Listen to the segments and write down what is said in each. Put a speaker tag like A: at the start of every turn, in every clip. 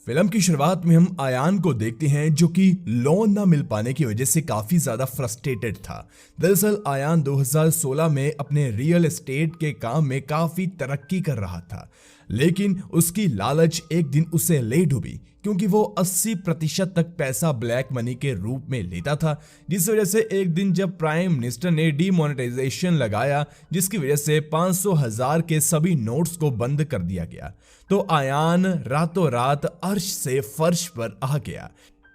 A: Film की शुरुआत में हम आयान को देखते हैं जो कि लोन ना मिल पाने की वजह से काफी ज्यादा फ्रस्ट्रेटेड था। दरअसल आयान 2016 में अपने रियल एस्टेट के काम में काफी तरक्की कर रहा था, लेकिन उसकी लालच एक दिन उसे ले डूबी क्योंकि वो 80% तक पैसा ब्लैक मनी के रूप में लेता था, जिस वजह से एक दिन जब प्राइम मिनिस्टर ने डीमोनेटाइजेशन लगाया जिसकी वजह से 500,000 के सभी नोट्स को बंद कर दिया गया, तो आयान रातों रात अर्श से फर्श पर आ गया।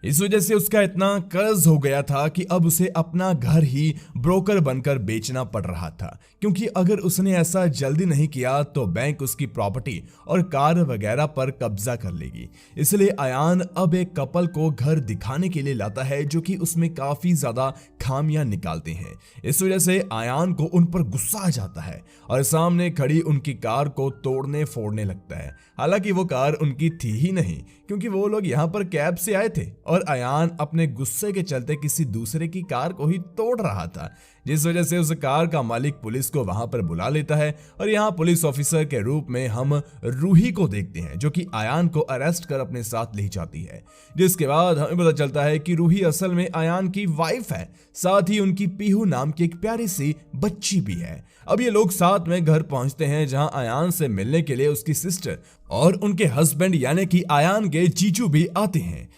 A: इस वजह से उसका इतना कर्ज हो गया था कि अब उसे अपना घर ही ब्रोकर बनकर बेचना पड़ रहा था, क्योंकि अगर उसने ऐसा जल्दी नहीं किया तो बैंक उसकी प्रॉपर्टी और कार वगैरह पर कब्जा कर लेगी। इसलिए आयान अब एक कपल को घर दिखाने के लिए लाता है जो कि उसमें काफी ज्यादा खामियां निकालते हैं। इस वजह से आयान को उन पर गुस्सा आ जाता है और सामने खड़ी उनकी कार को तोड़ने फोड़ने लगता है। हालांकि वो कार उनकी थी ही नहीं, क्योंकि वो लोग यहाँ पर कैब से आए थे और आयान अपने गुस्से के चलते किसी दूसरे की कार को ही तोड़ रहा था, जिस वजह से उस कार का मालिक पुलिस को वहां पर बुला लेता है। और यहाँ पुलिस ऑफिसर के रूप में हम रूही को देखते हैं जो कि आयान को अरेस्ट कर अपने साथ ले जाती है, जिसके बाद हमें पता चलता है कि रूही असल में आयान की वाइफ है, साथ ही उनकी पीहू नाम की एक प्यारी सी बच्ची भी है। अब ये लोग साथ में घर पहुंचते हैं जहां आयान से मिलने के लिए उसकी सिस्टर और उनके हस्बैंड यानी कि आयान के जीजू भी आते हैं।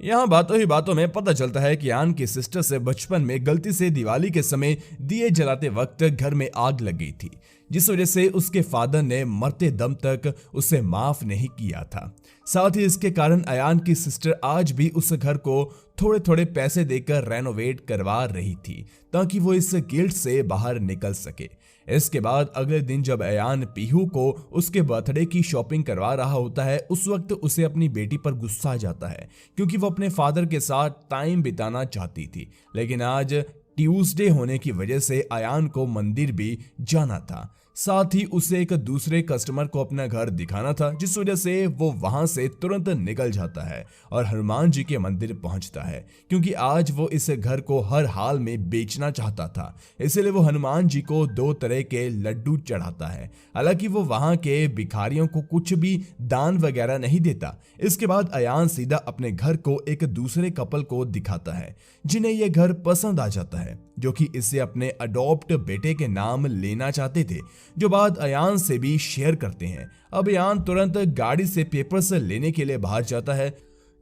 A: यहाँ बातों ही बातों में पता चलता है कि आयान की सिस्टर से बचपन में गलती से दिवाली के समय दिए जलाते वक्त घर में आग लग गई थी, जिस वजह से उसके फादर ने मरते दम तक उसे माफ नहीं किया था। साथ ही इसके कारण आयान की सिस्टर आज भी उस घर को थोड़े थोड़े पैसे देकर रेनोवेट करवा रही थी ताकि वो इस गिल्ट से बाहर निकल सके। इसके बाद अगले दिन जब आयान पीहू को उसके बर्थडे की शॉपिंग करवा रहा होता है, उस वक्त उसे अपनी बेटी पर गुस्सा आ जाता है क्योंकि वो अपने फादर के साथ टाइम बिताना चाहती थी, लेकिन आज ट्यूसडे होने की वजह से आयान को मंदिर भी जाना था। साथ ही उसे एक दूसरे कस्टमर को अपना घर दिखाना था, जिस वजह से वो वहां से तुरंत निकल जाता है और हनुमान जी के मंदिर पहुंचता है, क्योंकि आज वो इस घर को हर हाल में बेचना चाहता था। इसलिए वो हनुमान जी को 2 तरह के लड्डू चढ़ाता है। हालांकि वो वहां के भिखारियों को कुछ भी दान वगैरह नहीं देता। इसके बाद आयान सीधा अपने घर को एक दूसरे कपल को दिखाता है जिन्हें यह घर पसंद आ जाता है, जो कि इसे अपने अडॉप्ट बेटे के नाम लेना चाहते थे, जो बात आयान से भी शेयर करते हैं। अब आयान तुरंत गाड़ी से पेपर्स लेने के लिए बाहर जाता है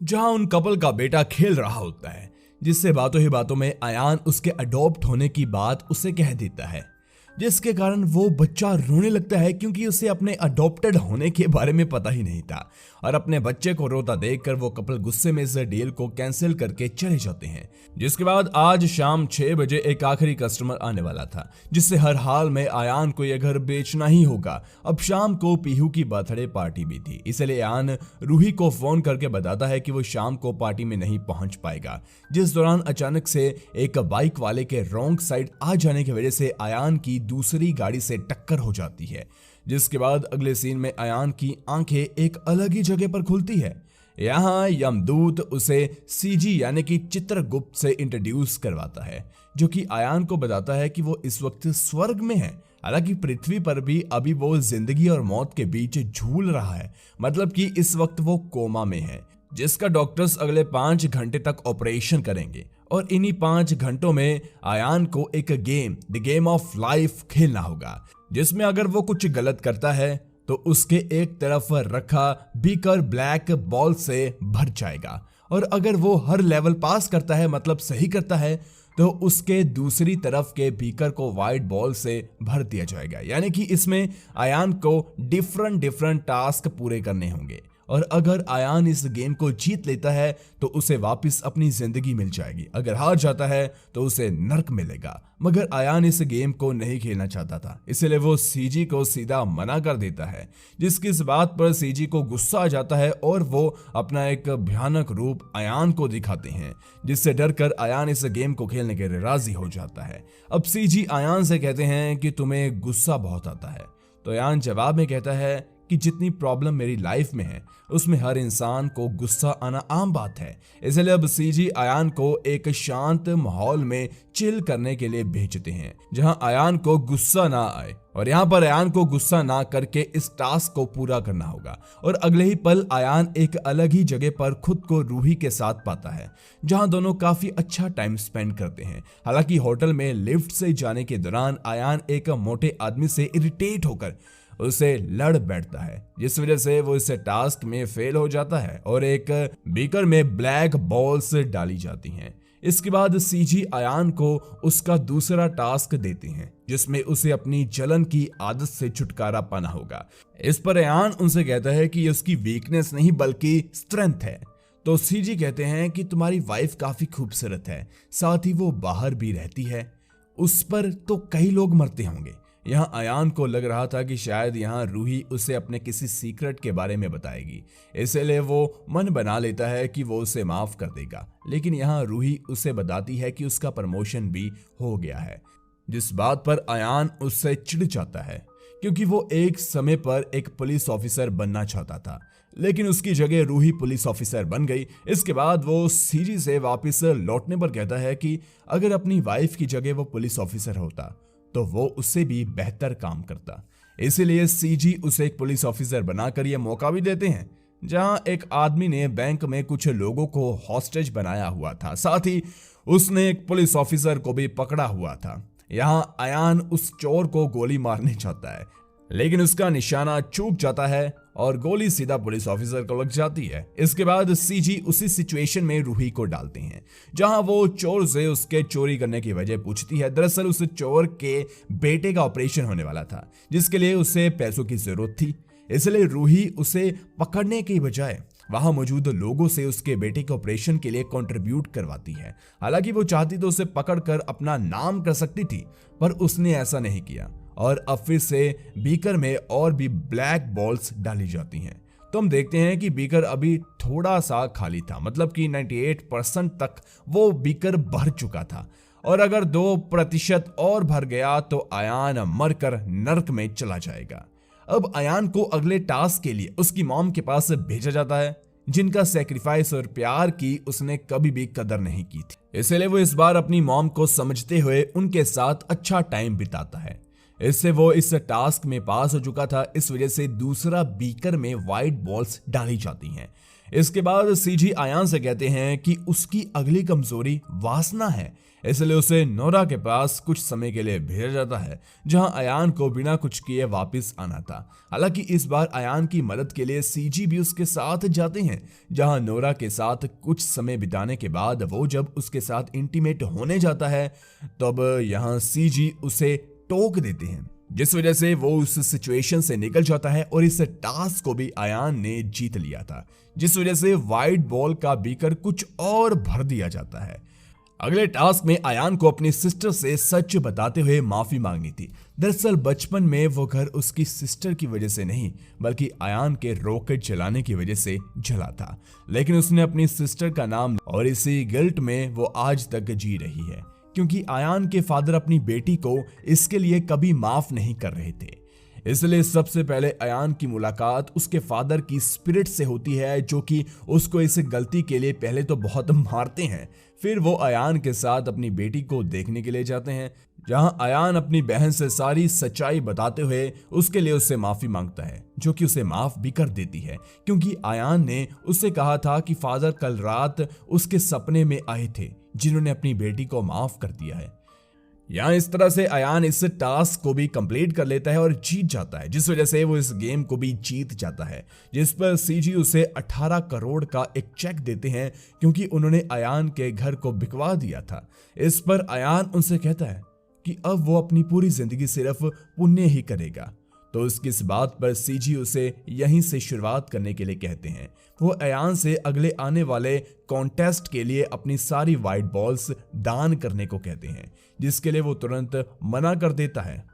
A: जहां उन कपल का बेटा खेल रहा होता है, जिससे बातों ही बातों में आयान उसके अडॉप्ट होने की बात उसे कह देता है, जिसके कारण वो बच्चा रोने लगता है क्योंकि उसे अपने अडॉप्टेड होने के बारे में पता ही नहीं था। और अपने बच्चे को रोता देखकर वो कपल गुस्से में इस डील को कैंसिल करके चले जाते हैं। जिसके बाद आज शाम 6 बजे एक आखिरी कस्टमर आने वाला था, जिससे हर हाल में आयान को यह घर बेचना ही होगा। अब शाम को पीहू की बर्थडे पार्टी भी थी, इसलिए आयान रूही को फोन करके बताता है कि वो शाम को पार्टी में नहीं पहुंच पाएगा। जिस दौरान अचानक से एक बाइक वाले के रॉन्ग साइड आ जाने की वजह से आयान की दूसरी गाड़ी से टक्कर हो जाती है, जिसके बाद अगले सीन में आयान की आंखें एक अलग ही जगह पर खुलती है। यहाँ यमदूत उसे सीजी यानी कि चित्रगुप्त से इंट्रोड्यूस करवाता है, जो कि आयान को बताता है कि वो इस वक्त स्वर्ग में है। हालांकि पृथ्वी पर भी अभी वो जिंदगी और मौत के बीच झूल रहा है, मतलब कि इस वक्त वो कोमा में है, जिसका डॉक्टर्स अगले 5 घंटे तक ऑपरेशन करेंगे। और इन्हीं 5 घंटों में आयान को एक game, the game of life खेलना होगा, जिसमें अगर वो कुछ गलत करता है तो उसके एक तरफ रखा बीकर ब्लैक बॉल से भर जाएगा, और अगर वो हर लेवल पास करता है, मतलब सही करता है, तो उसके दूसरी तरफ के बीकर को व्हाइट बॉल से भर दिया जाएगा। यानी कि इसमें आयान को डिफरेंट टास्क पूरे करने होंगे, और अगर आयान इस गेम को जीत लेता है तो उसे वापस अपनी जिंदगी मिल जाएगी, अगर हार जाता है तो उसे नर्क मिलेगा। मगर आयान इस गेम को नहीं खेलना चाहता था, इसलिए वो सीजी को सीधा मना कर देता है, जिसकी इस बात पर सीजी को गुस्सा आ जाता है और वो अपना एक भयानक रूप आयान को दिखाते हैं, जिससे डरकर आयान इस गेम को खेलने के लिए राजी हो जाता है। अब सीजी आयान से कहते हैं कि तुम्हें गुस्सा बहुत आता है, तो आयान जवाब में कहता है कि जितनी प्रॉब्लम मेरी लाइफ में है उसमें हर इंसान को गुस्सा आना आम बात है। इसलिए अब सीजी अयान को एक शांत माहौल में चिल करने के लिए भेजते हैं जहां अयान को गुस्सा ना आए, और यहाँ पर अयान को गुस्सा ना करके इस टास्क को पूरा करना होगा। और अगले ही पल अयान एक अलग ही जगह पर खुद को रूही के साथ पाता है जहां दोनों काफी अच्छा टाइम स्पेंड करते हैं। हालांकि होटल में लिफ्ट से जाने के दौरान अयान एक मोटे आदमी से इरिटेट होकर उसे लड़ बैठता है, जिस वजह से वो इस टास्क में फेल हो जाता है और एक बीकर में ब्लैक बॉल्स डाली जाती हैं। इसके बाद सीजी अयान को उसका दूसरा टास्क देते हैं जिसमें उसे अपनी जलन की आदत से छुटकारा पाना होगा। इस पर अयान उनसे कहता है कि ये उसकी वीकनेस नहीं बल्कि स्ट्रेंथ है। तो सीजी कहते हैं कि तुम्हारी वाइफ काफी खूबसूरत है, साथ ही वो बाहर भी रहती है, उस पर तो कई लोग मरते होंगे। यहाँ अयान को लग रहा था कि शायद यहाँ रूही उसे अपने किसी सीक्रेट के बारे में बताएगी, इसलिए वो मन बना लेता है कि वो उसे माफ कर देगा। लेकिन यहाँ रूही उसे बताती है कि उसका प्रमोशन भी हो गया है, जिस बात पर अयान उससे चिढ़ जाता है क्योंकि वो एक समय पर एक पुलिस ऑफिसर बनना चाहता था, लेकिन उसकी जगह रूही पुलिस ऑफिसर बन गई। इसके बाद वो सीजी से वापस लौटने पर कहता है कि अगर अपनी वाइफ की जगह वो पुलिस ऑफिसर होता तो वो उससे भी बेहतर काम करता। इसीलिए सीजी उसे एक पुलिस ऑफिसर बनाकर यह मौका भी देते हैं जहां एक आदमी ने बैंक में कुछ लोगों को हॉस्टेज बनाया हुआ था, साथ ही उसने एक पुलिस ऑफिसर को भी पकड़ा हुआ था। यहां अयान उस चोर को गोली मारने चाहता है, लेकिन उसका निशाना चूक जाता है और गोली सीधा पुलिस ऑफिसर को लग जाती है। इसके बाद सीजी उसी सिचुएशन में रूही को डालते हैं जहां वो चोर से उसके चोरी करने की वजह पूछती है। दरअसल उस चोर के बेटे का ऑपरेशन होने वाला था जिसके लिए उसे पैसों की जरूरत थी, इसलिए रूही उसे पकड़ने की बजाय वहां मौजूद लोगों से उसके बेटे के ऑपरेशन के लिए कंट्रीब्यूट करवाती है। हालांकि वो चाहती तो उसे पकड़कर अपना नाम कर सकती थी, पर उसने ऐसा नहीं किया और अब फिर से बीकर में और भी ब्लैक बॉल्स डाली जाती हैं। तो हम देखते हैं कि बीकर अभी थोड़ा सा खाली था, मतलब कि 98% तक वो बीकर भर चुका था, और अगर 2% और भर गया तो अयान मरकर नर्क में चला जाएगा। अब अयान को अगले टास्क के लिए उसकी मॉम के पास भेजा जाता है जिनका सेक्रीफाइस और प्यार की उसने कभी भी कदर नहीं की थी, इसलिए वो इस बार अपनी मॉम को समझते हुए उनके साथ अच्छा टाइम बिताता है। इससे वो इस टास्क में पास हो चुका था, इस वजह से दूसरा बीकर में व्हाइट बॉल्स डाली जाती हैं। इसके बाद सीजी अयान से कहते हैं कि उसकी अगली कमजोरी वासना है, इसलिए उसे नोरा के पास कुछ समय के लिए भेजा जाता है जहां अयान को बिना कुछ किए वापस आना था। हालांकि इस बार अयान की मदद के लिए सीजी भी उसके साथ जाते हैं, जहां नोरा के साथ कुछ समय बिताने के बाद वो जब उसके साथ इंटीमेट होने जाता है तब यहां सीजी उसे टोक देते हैं, जिस वजह से वो उस सिचुएशन से निकल जाता है और इस टास्क को भी अयान ने जीत लिया था, जिस वजह से व्हाइट बॉल का बीकर कुछ और भर दिया जाता है। अगले टास्क में अयान को अपनी सिस्टर से सच बताते हुए माफी मांगनी थी। दरअसल बचपन में वो घर उसकी सिस्टर की वजह से नहीं बल्कि अयान के रॉकेट चलाने की वजह से जला था, लेकिन उसने अपनी सिस्टर का नाम और इसी गिल्ट में वो आज तक जी रही है क्योंकि अयान के फादर अपनी बेटी को इसके लिए कभी माफ नहीं कर रहे थे। इसलिए सबसे पहले अयान की मुलाकात उसके फादर की स्पिरिट से होती है जो कि उसको इस गलती के लिए पहले तो बहुत मारते हैं, फिर वो अयान के साथ अपनी बेटी को देखने के लिए जाते हैं जहां अयान अपनी बहन से सारी सच्चाई बताते हुए उसके लिए उससे माफी मांगता है जो कि उसे माफ भी कर देती है क्योंकि अयान ने उससे कहा था कि फादर कल रात उसके सपने में आए थे जिन्होंने अपनी बेटी को माफ कर दिया है। यहाँ इस तरह से अयान इस टास्क को भी कंप्लीट कर लेता है और जीत जाता है, जिस वजह से वो इस गेम को भी जीत जाता है, जिस पर सीजी उसे 18 करोड़ का एक चेक देते हैं क्योंकि उन्होंने अयान के घर को बिकवा दिया था। इस पर अयान उनसे कहता है कि अब वो अपनी पूरी जिंदगी सिर्फ पुण्य ही करेगा। तो उसकी इस बात पर सीजी उसे यहीं से शुरुआत करने के लिए कहते हैं। वो अयान से अगले आने वाले कॉन्टेस्ट के लिए अपनी सारी व्हाइट बॉल्स दान करने को कहते हैं, जिसके लिए वो तुरंत मना कर देता है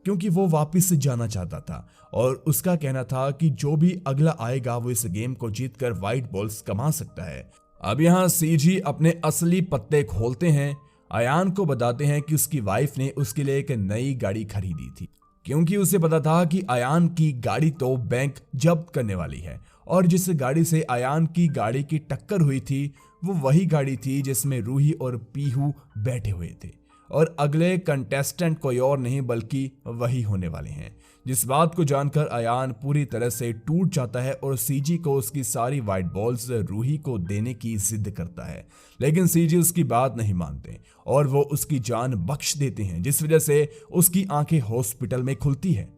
A: क्योंकि वो वापस जाना चाहता था और उसका कहना था कि जो भी अगला आएगा वो इस गेम को जीतकर व्हाइट बॉल्स कमा सकता है। अब यहाँ सीजी अपने असली पत्ते खोलते हैं। अयान को बताते हैं कि उसकी वाइफ ने उसके लिए एक नई गाड़ी खरीदी थी क्योंकि उसे पता था कि अयान की गाड़ी तो बैंक जब्त करने वाली है और जिस गाड़ी से अयान की गाड़ी की टक्कर हुई थी वो वही गाड़ी थी जिसमें रूही और पीहू बैठे हुए थे और अगले कंटेस्टेंट कोई और नहीं बल्कि वही होने वाले हैं। जिस बात को जानकर अयान पूरी तरह से टूट जाता है और सीजी को उसकी सारी व्हाइट बॉल्स रूही को देने की जिद करता है, लेकिन सीजी उसकी बात नहीं मानते और वो उसकी जान बख्श देते हैं, जिस वजह से उसकी आंखें हॉस्पिटल में खुलती है।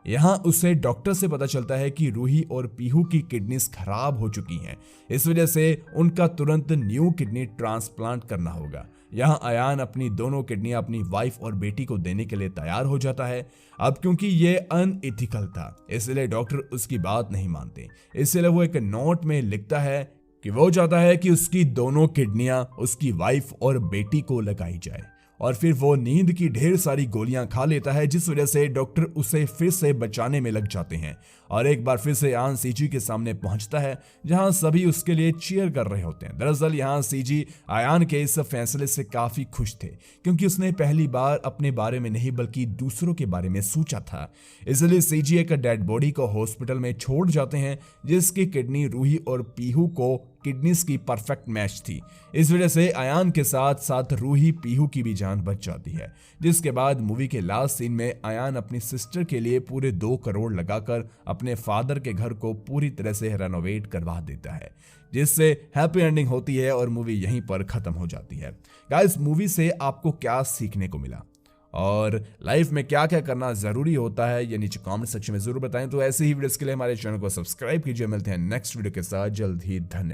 A: यहाँ उसे डॉक्टर से पता चलता है कि रूही और पीहू की किडनीज खराब हो चुकी हैं, इस वजह से उनका तुरंत न्यू किडनी ट्रांसप्लांट करना होगा। यहाँ अयान अपनी दोनों किडनियां अपनी वाइफ और बेटी को देने के लिए तैयार हो जाता है। अब क्योंकि ये अनएथिकल था इसलिए डॉक्टर उसकी बात नहीं मानते, इसलिए वो एक नोट में लिखता है कि वो चाहता है कि उसकी दोनों किडनियां उसकी वाइफ और बेटी को लगाई जाए और फिर वो नींद की ढेर सारी गोलियां खा लेता है, जिस वजह से डॉक्टर उसे फिर से बचाने में लग जाते हैं और एक बार फिर से अयान सीजी के सामने पहुंचता है जहां सभी उसके लिए चीयर कर रहे होते हैं। दरअसल यहां सीजी अयान के इस फैसले से काफी खुश थे क्योंकि उसने पहली बार अपने बारे में नहीं बल्कि दूसरों के बारे में सोचा था, इसलिए सीजी एक डेड बॉडी को हॉस्पिटल में छोड़ जाते हैं जिसकी किडनी रूही और पीहू को किडनीज की परफेक्ट मैच थी। इस वजह से अयान के साथ साथ रूही पीहू की भी जान बच जाती है, जिसके बाद मूवी के लास्ट सीन में अयान अपनी सिस्टर के लिए पूरे 2 करोड़ लगाकर अपने फादर के घर को पूरी तरह से रेनोवेट करवा देता है, जिससे हैप्पी एंडिंग होती है और मूवी यहीं पर खत्म हो जाती है। गाइस, मूवी से आपको क्या सीखने को मिला और लाइफ में क्या क्या करना जरूरी होता है ये नीचे कमेंट सेक्शन में जरूर बताएं। तो ऐसे ही वीडियोस के लिए हमारे चैनल को सब्सक्राइब कीजिए। मिलते हैं नेक्स्ट वीडियो के साथ जल्द ही। धन्यवाद।